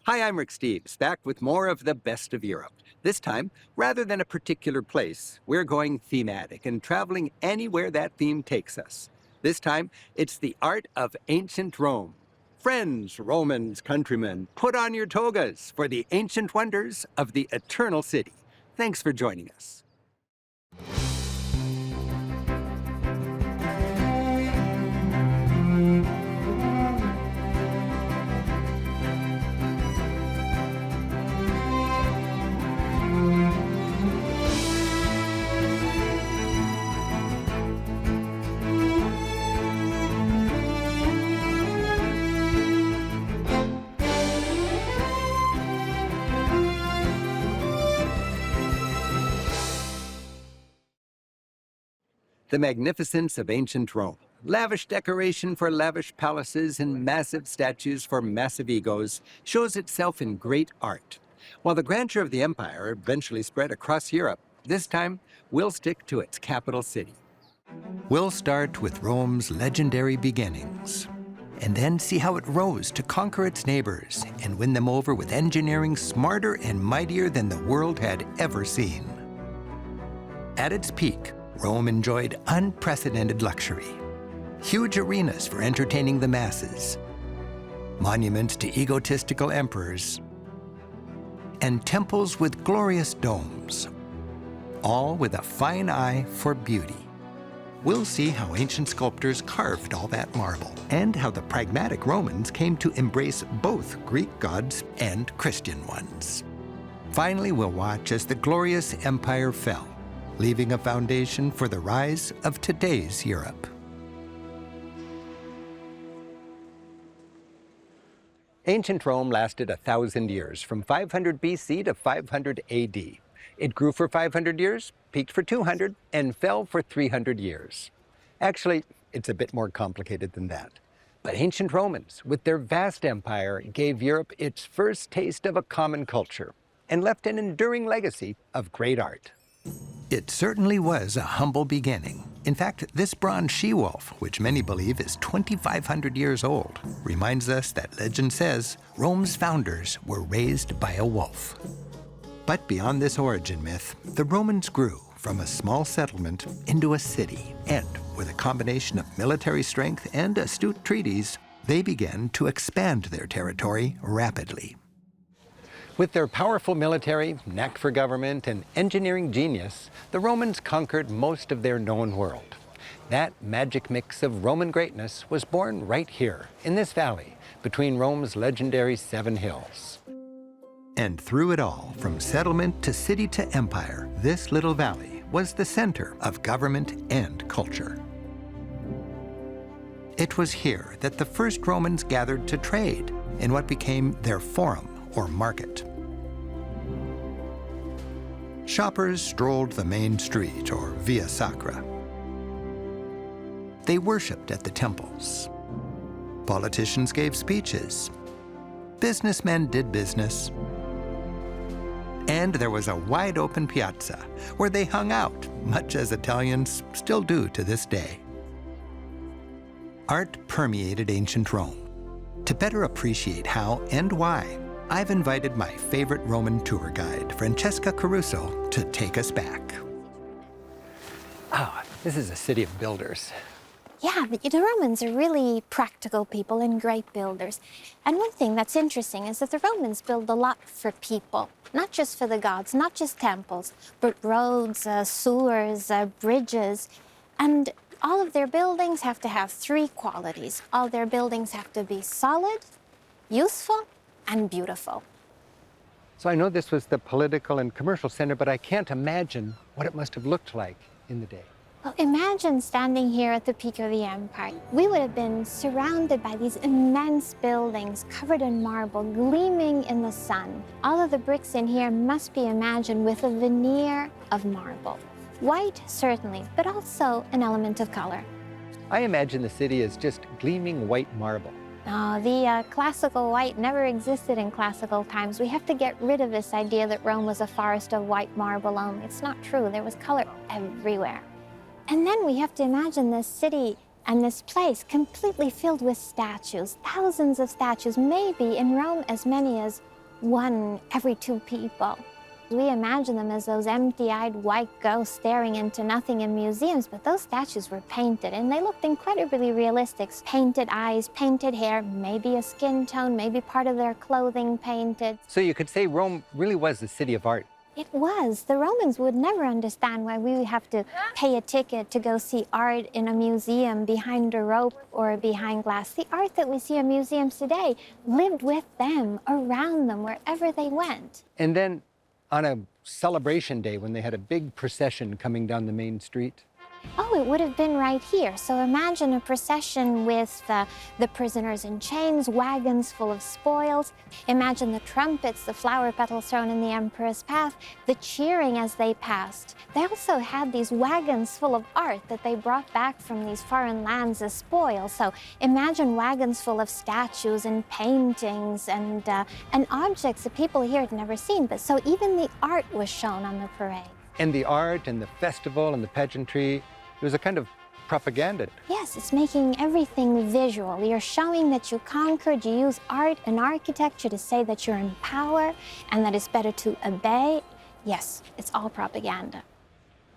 Hi, I'm Rick Steves, back with more of the best of Europe. This time, rather than a particular place, we're going thematic and traveling anywhere that theme takes us. This time, it's the art of ancient Rome. Friends, Romans, countrymen, put on your togas for the ancient wonders of the Eternal City. Thanks for joining us. The magnificence of ancient Rome. Lavish decoration for lavish palaces and massive statues for massive egos shows itself in great art. While the grandeur of the empire eventually spread across Europe, this time we'll stick to its capital city. We'll start with Rome's legendary beginnings, and then see how it rose to conquer its neighbors and win them over with engineering smarter and mightier than the world had ever seen. At its peak, Rome enjoyed unprecedented luxury. Huge arenas for entertaining the masses, monuments to egotistical emperors, and temples with glorious domes, all with a fine eye for beauty. We'll see how ancient sculptors carved all that marble, and how the pragmatic Romans came to embrace both Greek gods and Christian ones. Finally, we'll watch as the glorious empire fell, leaving a foundation for the rise of today's Europe. Ancient Rome lasted 1,000 years, from 500 BC to 500 AD. It grew for 500 years, peaked for 200, and fell for 300 years. Actually, it's a bit more complicated than that. But ancient Romans, with their vast empire, gave Europe its first taste of a common culture and left an enduring legacy of great art. It certainly was a humble beginning. In fact, this bronze she-wolf, which many believe is 2,500 years old, reminds us that legend says Rome's founders were raised by a wolf. But beyond this origin myth, the Romans grew from a small settlement into a city, and with a combination of military strength and astute treaties, they began to expand their territory rapidly. With their powerful military, knack for government, and engineering genius, the Romans conquered most of their known world. That magic mix of Roman greatness was born right here, in this valley, between Rome's legendary 7 hills. And through it all, from settlement to city to empire, this little valley was the center of government and culture. It was here that the first Romans gathered to trade in what became their forum, or market. Shoppers strolled the main street, or Via Sacra. They worshipped at the temples. Politicians gave speeches. Businessmen did business. And there was a wide-open piazza where they hung out, much as Italians still do to this day. Art permeated ancient Rome. To better appreciate how and why, I've invited my favorite Roman tour guide, Francesca Caruso, to take us back. Ah, this is a city of builders. Yeah, but the Romans are really practical people and great builders. And one thing that's interesting is that the Romans build a lot for people, not just for the gods, not just temples, but roads, sewers, bridges. And all of their buildings have to have 3 qualities. All their buildings have to be solid, useful, and beautiful. So I know this was the political and commercial center, but I can't imagine what it must have looked like in the day. Well, imagine standing here at the peak of the empire. We would have been surrounded by these immense buildings covered in marble, gleaming in the sun. All of the bricks in here must be imagined with a veneer of marble. White, certainly, but also an element of color. I imagine the city as just gleaming white marble. No, the classical white never existed in classical times. We have to get rid of this idea that Rome was a forest of white marble only. It's not true. There was color everywhere. And then we have to imagine this city and this place completely filled with statues, thousands of statues, maybe in Rome as many as one every two people. We imagine them as those empty-eyed white ghosts staring into nothing in museums, but those statues were painted, and they looked incredibly realistic. Painted eyes, painted hair, maybe a skin tone, maybe part of their clothing painted. So you could say Rome really was the city of art. It was. The Romans would never understand why we would have to pay a ticket to go see art in a museum behind a rope or behind glass. The art that we see in museums today lived with them, around them, wherever they went. And then on a celebration day when they had a big procession coming down the main street. Oh, it would have been right here. So imagine a procession with the prisoners in chains, wagons full of spoils. Imagine the trumpets, the flower petals thrown in the emperor's path, the cheering as they passed. They also had these wagons full of art that they brought back from these foreign lands as spoil. So imagine wagons full of statues and paintings and objects that people here had never seen. But so even the art was shown on the parade. And the art and the festival and the pageantry, it was a kind of propaganda. Yes, it's making everything visual. You're showing that you conquered. You use art and architecture to say that you're in power and that it's better to obey. Yes, it's all propaganda.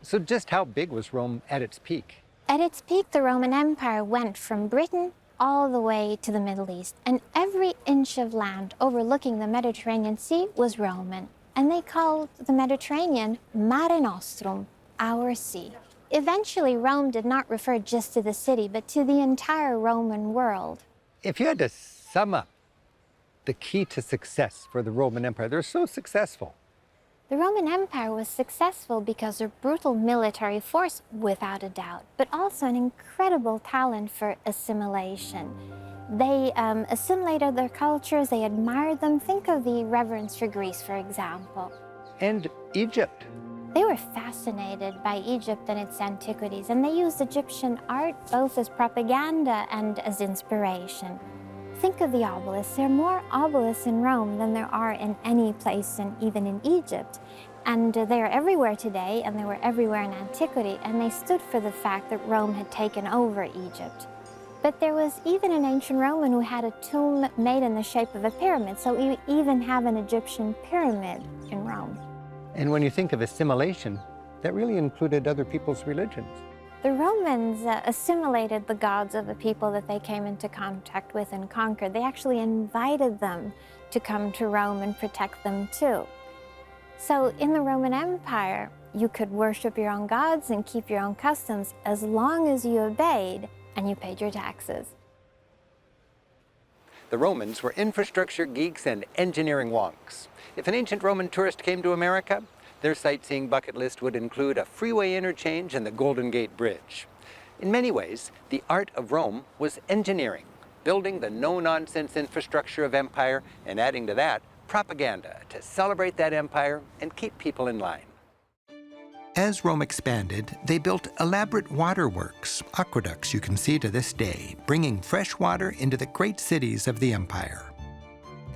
So just how big was Rome at its peak? At its peak, the Roman Empire went from Britain all the way to the Middle East, and every inch of land overlooking the Mediterranean Sea was Roman. And they called the Mediterranean Mare Nostrum, our sea. Eventually, Rome did not refer just to the city, but to the entire Roman world. If you had to sum up the key to success for the Roman Empire, they're so successful. The Roman Empire was successful because of brutal military force, without a doubt, but also an incredible talent for assimilation. They assimilated their cultures, they admired them. Think of the reverence for Greece, for example. And Egypt. They were fascinated by Egypt and its antiquities, and they used Egyptian art both as propaganda and as inspiration. Think of the obelisks. There are more obelisks in Rome than there are in any place, even in Egypt. And they are everywhere today, and they were everywhere in antiquity, and they stood for the fact that Rome had taken over Egypt. But there was even an ancient Roman who had a tomb made in the shape of a pyramid, so we even have an Egyptian pyramid in Rome. And when you think of assimilation, that really included other people's religions. The Romans assimilated the gods of the people that they came into contact with and conquered. They actually invited them to come to Rome and protect them too. So in the Roman Empire, you could worship your own gods and keep your own customs as long as you obeyed and you paid your taxes. The Romans were infrastructure geeks and engineering wonks. If an ancient Roman tourist came to America, their sightseeing bucket list would include a freeway interchange and the Golden Gate Bridge. In many ways, the art of Rome was engineering, building the no-nonsense infrastructure of empire and adding to that propaganda to celebrate that empire and keep people in line. As Rome expanded, they built elaborate waterworks, aqueducts you can see to this day, bringing fresh water into the great cities of the empire.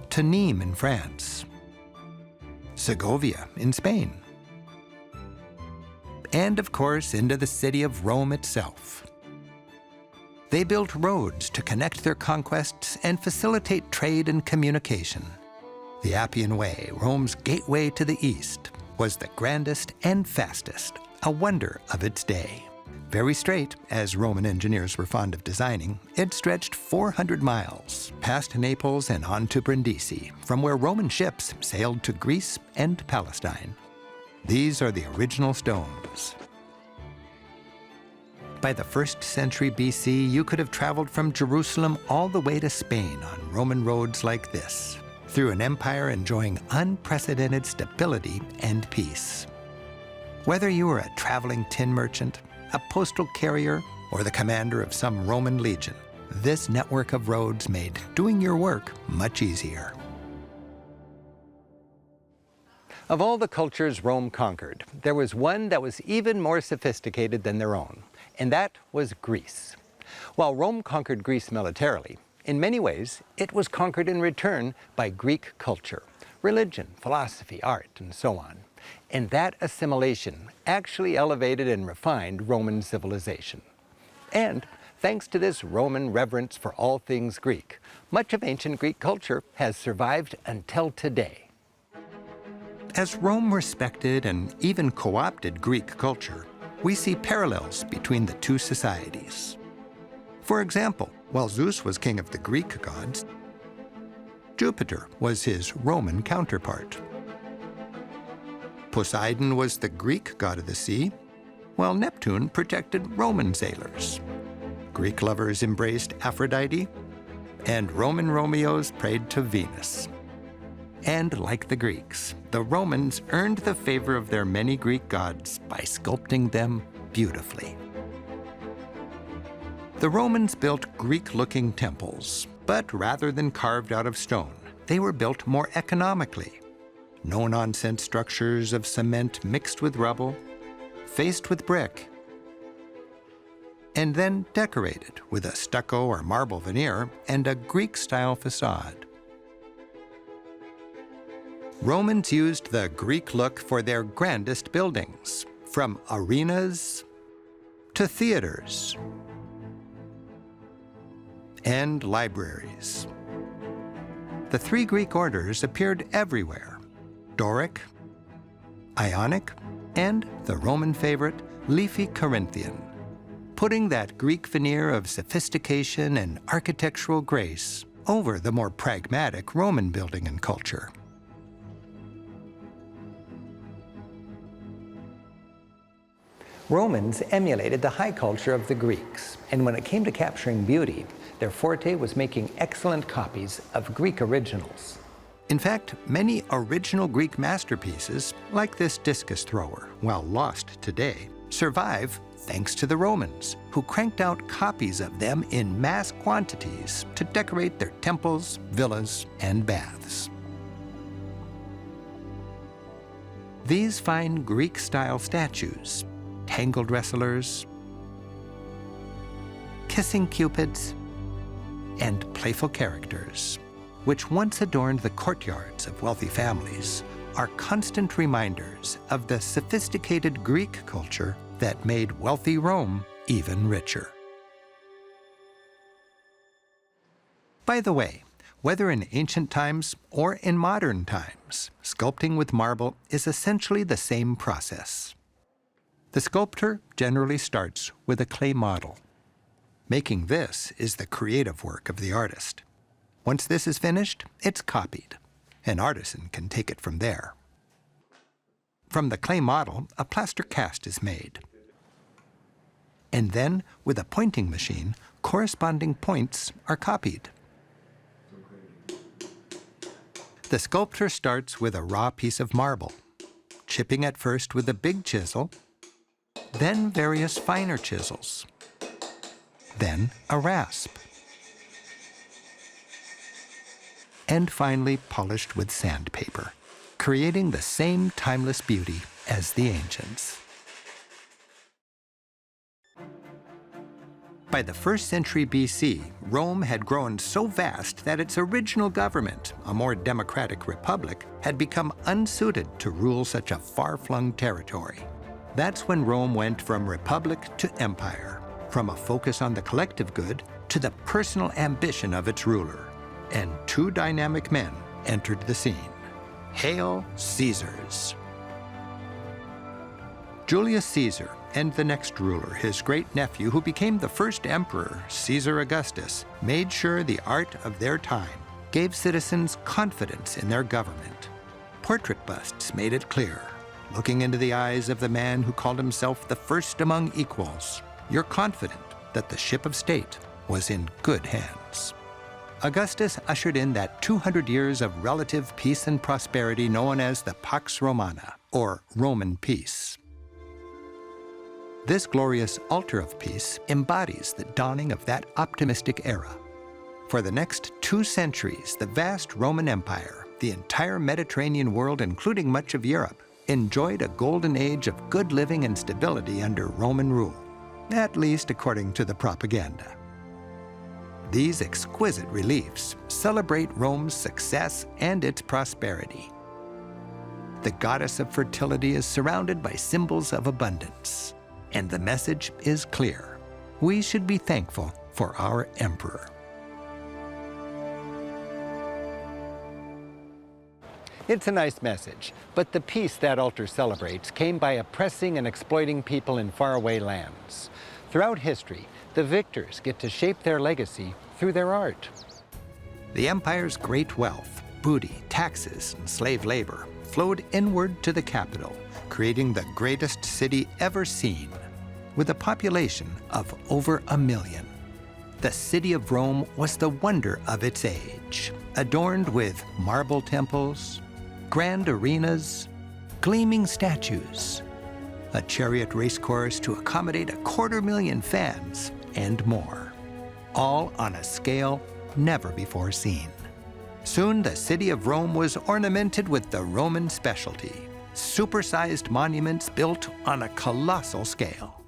To Nîmes in France, Segovia in Spain, and of course into the city of Rome itself. They built roads to connect their conquests and facilitate trade and communication. The Appian Way, Rome's gateway to the east, was the grandest and fastest, a wonder of its day. Very straight, as Roman engineers were fond of designing, it stretched 400 miles, past Naples and on to Brindisi, from where Roman ships sailed to Greece and Palestine. These are the original stones. By the 1st century BC, you could have traveled from Jerusalem all the way to Spain on Roman roads like this, through an empire enjoying unprecedented stability and peace. Whether you were a traveling tin merchant, a postal carrier, or the commander of some Roman legion, this network of roads made doing your work much easier. Of all the cultures Rome conquered, there was one that was even more sophisticated than their own, and that was Greece. While Rome conquered Greece militarily, in many ways, it was conquered in return by Greek culture, religion, philosophy, art, and so on. And that assimilation actually elevated and refined Roman civilization. And thanks to this Roman reverence for all things Greek, Much of ancient Greek culture has survived until today. As Rome respected and even co-opted Greek culture, we see parallels between the two societies. For example, while Zeus was king of the Greek gods, Jupiter was his Roman counterpart. Poseidon was the Greek god of the sea, while Neptune protected Roman sailors. Greek lovers embraced Aphrodite, and Roman Romeos prayed to Venus. And like the Greeks, the Romans earned the favor of their many Greek gods by sculpting them beautifully. The Romans built Greek-looking temples, but rather than carved out of stone, they were built more economically. No-nonsense structures of cement mixed with rubble, faced with brick, and then decorated with a stucco or marble veneer and a Greek-style facade. Romans used the Greek look for their grandest buildings, from arenas to theaters and libraries. The three Greek orders appeared everywhere: Doric, Ionic, and the Roman favorite, leafy Corinthian, putting that Greek veneer of sophistication and architectural grace over the more pragmatic Roman building and culture. Romans emulated the high culture of the Greeks, and when it came to capturing beauty, their forte was making excellent copies of Greek originals. In fact, many original Greek masterpieces, like this discus thrower, while lost today, survive thanks to the Romans, who cranked out copies of them in mass quantities to decorate their temples, villas, and baths. These fine Greek-style statues, tangled wrestlers, kissing cupids, and playful characters, which once adorned the courtyards of wealthy families, are constant reminders of the sophisticated Greek culture that made wealthy Rome even richer. By the way, whether in ancient times or in modern times, sculpting with marble is essentially the same process. The sculptor generally starts with a clay model. Making this is the creative work of the artist. Once this is finished, it's copied. An artisan can take it from there. From the clay model, a plaster cast is made. And then, with a pointing machine, corresponding points are copied. The sculptor starts with a raw piece of marble, chipping at first with a big chisel, then various finer chisels, then a rasp, and finally polished with sandpaper, creating the same timeless beauty as the ancients. By the 1st century BC, Rome had grown so vast that its original government, a more democratic republic, had become unsuited to rule such a far-flung territory. That's when Rome went from republic to empire, from a focus on the collective good to the personal ambition of its ruler. And two dynamic men entered the scene. Hail Caesars! Julius Caesar and the next ruler, his great-nephew, who became the first emperor, Caesar Augustus, made sure the art of their time gave citizens confidence in their government. Portrait busts made it clear, looking into the eyes of the man who called himself the first among equals, you're confident that the ship of state was in good hands. Augustus ushered in that 200 years of relative peace and prosperity known as the Pax Romana, or Roman peace. This glorious altar of peace embodies the dawning of that optimistic era. For the next 2 centuries, the vast Roman Empire, the entire Mediterranean world, including much of Europe, enjoyed a golden age of good living and stability under Roman rule, at least according to the propaganda. These exquisite reliefs celebrate Rome's success and its prosperity. The goddess of fertility is surrounded by symbols of abundance, and the message is clear. We should be thankful for our emperor. It's a nice message, but the peace that altar celebrates came by oppressing and exploiting people in faraway lands. Throughout history, the victors get to shape their legacy through their art. The empire's great wealth, booty, taxes, and slave labor flowed inward to the capital, creating the greatest city ever seen, with a population of over 1 million. The city of Rome was the wonder of its age, adorned with marble temples, grand arenas, gleaming statues, a chariot racecourse to accommodate 250,000 fans, and more, all on a scale never before seen. Soon, the city of Rome was ornamented with the Roman specialty, supersized monuments built on a colossal scale.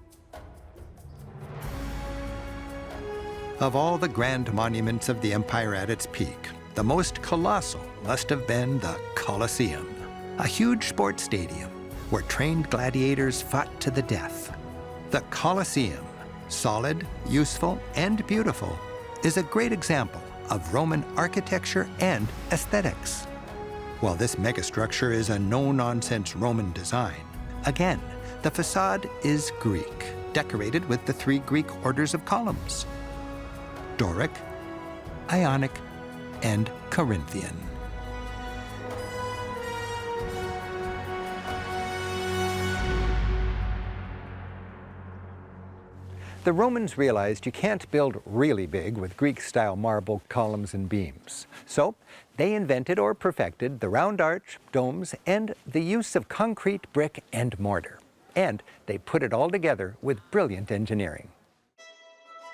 Of all the grand monuments of the empire at its peak, the most colossal must have been the Colosseum, a huge sports stadium where trained gladiators fought to the death. The Colosseum, solid, useful, and beautiful, is a great example of Roman architecture and aesthetics. While this megastructure is a no-nonsense Roman design, again, the facade is Greek, decorated with the 3 Greek orders of columns: Doric, Ionic, and Corinthian. The Romans realized you can't build really big with Greek-style marble columns and beams. So they invented or perfected the round arch, domes, and the use of concrete, brick, and mortar. And they put it all together with brilliant engineering.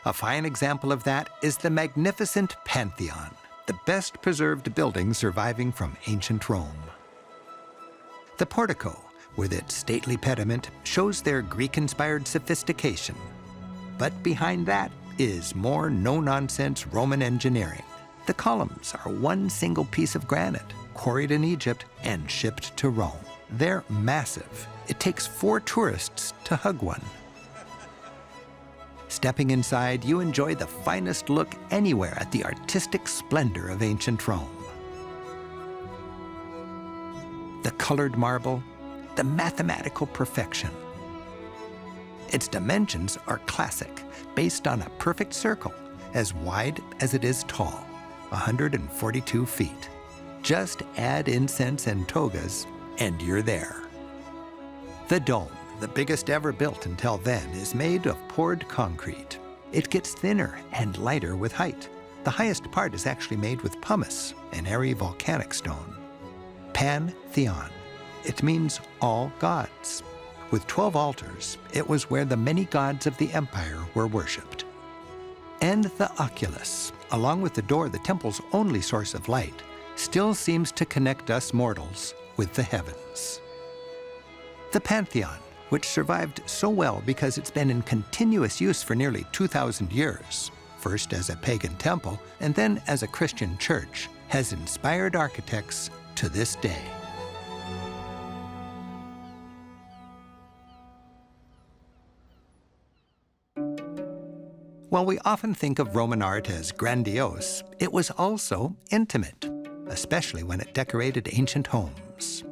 A fine example of that is the magnificent Pantheon, the best preserved building surviving from ancient Rome. The portico, with its stately pediment, shows their Greek-inspired sophistication. But behind that is more no-nonsense Roman engineering. The columns are one single piece of granite, quarried in Egypt and shipped to Rome. They're massive. It takes 4 tourists to hug one. Stepping inside, you enjoy the finest look anywhere at the artistic splendor of ancient Rome. The colored marble, the mathematical perfection. Its dimensions are classic, based on a perfect circle, as wide as it is tall, 142 feet. Just add incense and togas, and you're there. The dome, the biggest ever built until then, is made of poured concrete. It gets thinner and lighter with height. The highest part is actually made with pumice, an airy volcanic stone. Pantheon. It means all gods. With 12 altars, it was where the many gods of the empire were worshipped. And the oculus, along with the door, the temple's only source of light, still seems to connect us mortals with the heavens. The Pantheon, which survived so well because it's been in continuous use for nearly 2,000 years, first as a pagan temple and then as a Christian church, has inspired architects to this day. While we often think of Roman art as grandiose, it was also intimate, especially when it decorated ancient homes.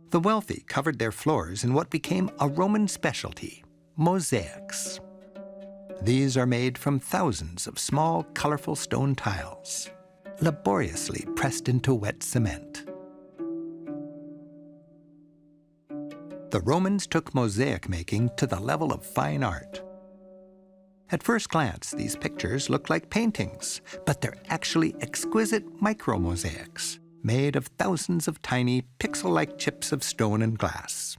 The wealthy covered their floors in what became a Roman specialty, mosaics. These are made from thousands of small, colorful stone tiles, laboriously pressed into wet cement. The Romans took mosaic making to the level of fine art. At first glance, these pictures look like paintings, but they're actually exquisite micro-mosaics, made of thousands of tiny, pixel-like chips of stone and glass.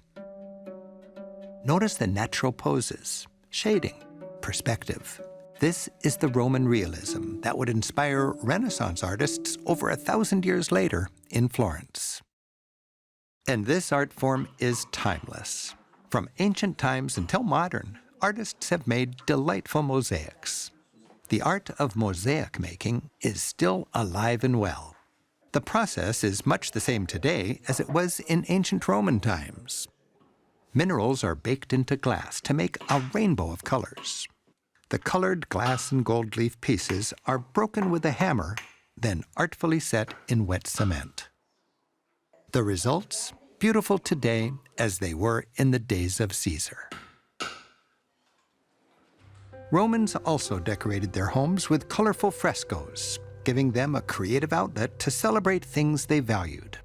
Notice the natural poses, shading, perspective. This is the Roman realism that would inspire Renaissance artists over 1,000 years later in Florence. And this art form is timeless. From ancient times until modern, artists have made delightful mosaics. The art of mosaic making is still alive and well. The process is much the same today as it was in ancient Roman times. Minerals are baked into glass to make a rainbow of colors. The colored glass and gold leaf pieces are broken with a hammer then artfully set in wet cement. The results, beautiful today as they were in the days of Caesar. Romans also decorated their homes with colorful frescoes, giving them a creative outlet to celebrate things they valued.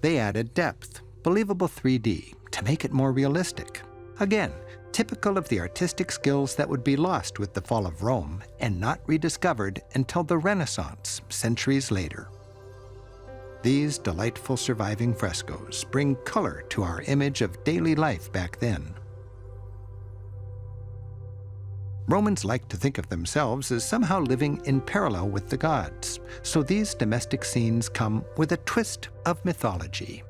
They added depth, believable 3D, to make it more realistic. Again, typical of the artistic skills that would be lost with the fall of Rome and not rediscovered until the Renaissance, centuries later. These delightful surviving frescoes bring color to our image of daily life back then. Romans liked to think of themselves as somehow living in parallel with the gods, so these domestic scenes come with a twist of mythology.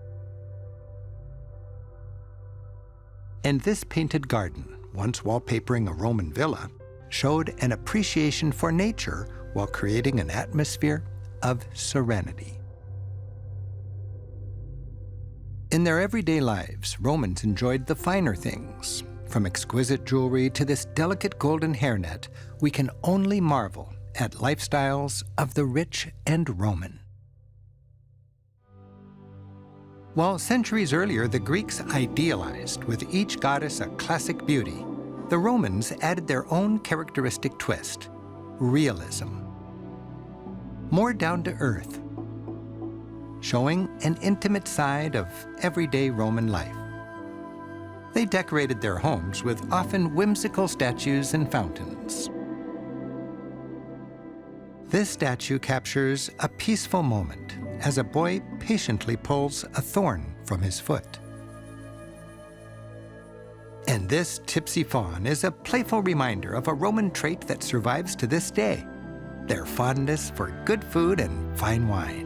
And this painted garden, once wallpapering a Roman villa, showed an appreciation for nature while creating an atmosphere of serenity. In their everyday lives, Romans enjoyed the finer things. From exquisite jewelry to this delicate golden hairnet, we can only marvel at lifestyles of the rich and Roman. While centuries earlier the Greeks idealized, with each goddess a classic beauty, the Romans added their own characteristic twist, realism. More down to earth, showing an intimate side of everyday Roman life. They decorated their homes with often whimsical statues and fountains. This statue captures a peaceful moment as a boy patiently pulls a thorn from his foot. And this tipsy faun is a playful reminder of a Roman trait that survives to this day, their fondness for good food and fine wine.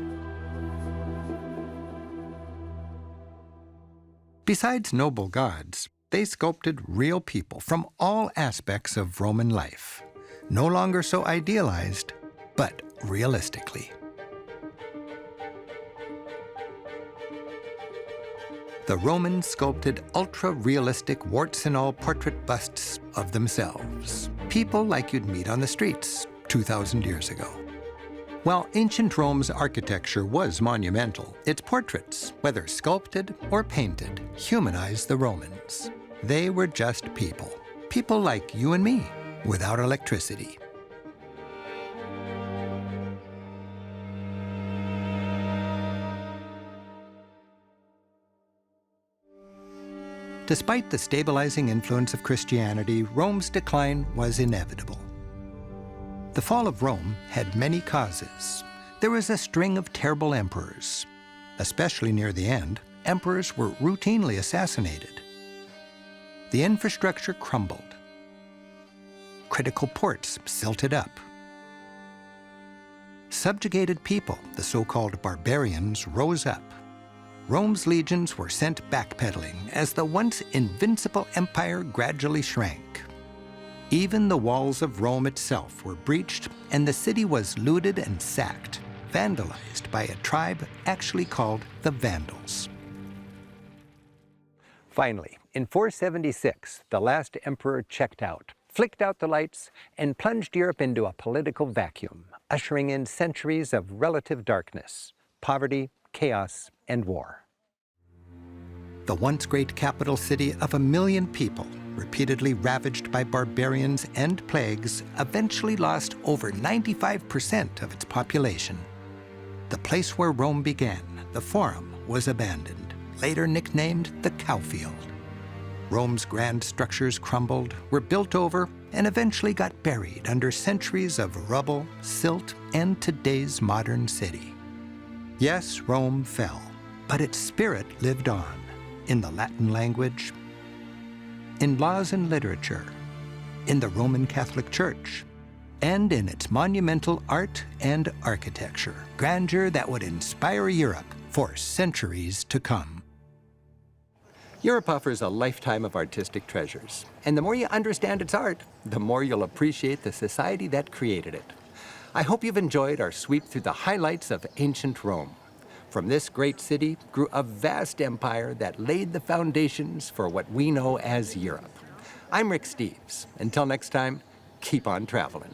Besides noble gods, they sculpted real people from all aspects of Roman life, no longer so idealized, but realistically. The Romans sculpted ultra-realistic warts-and-all portrait busts of themselves, people like you'd meet on the streets 2,000 years ago. While ancient Rome's architecture was monumental, its portraits, whether sculpted or painted, humanized the Romans. They were just people, people like you and me, without electricity. Despite the stabilizing influence of Christianity, Rome's decline was inevitable. The fall of Rome had many causes. There was a string of terrible emperors. Especially near the end, emperors were routinely assassinated. The infrastructure crumbled. Critical ports silted up. Subjugated people, the so-called barbarians, rose up. Rome's legions were sent backpedaling as the once invincible empire gradually shrank. Even the walls of Rome itself were breached, and the city was looted and sacked, vandalized by a tribe actually called the Vandals. Finally, in 476, the last emperor checked out, flicked out the lights, and plunged Europe into a political vacuum, ushering in centuries of relative darkness, poverty, chaos, and war. The once great capital city of 1 million people, repeatedly ravaged by barbarians and plagues, eventually lost over 95% of its population. The place where Rome began, the Forum, was abandoned, later nicknamed the Cowfield. Rome's grand structures crumbled, were built over, and eventually got buried under centuries of rubble, silt, and today's modern city. Yes, Rome fell, but its spirit lived on, in the Latin language, in laws and literature, in the Roman Catholic Church, and in its monumental art and architecture, grandeur that would inspire Europe for centuries to come. Europe offers a lifetime of artistic treasures, and the more you understand its art, the more you'll appreciate the society that created it. I hope you've enjoyed our sweep through the highlights of ancient Rome. From this great city grew a vast empire that laid the foundations for what we know as Europe. I'm Rick Steves. Until next time, keep on traveling.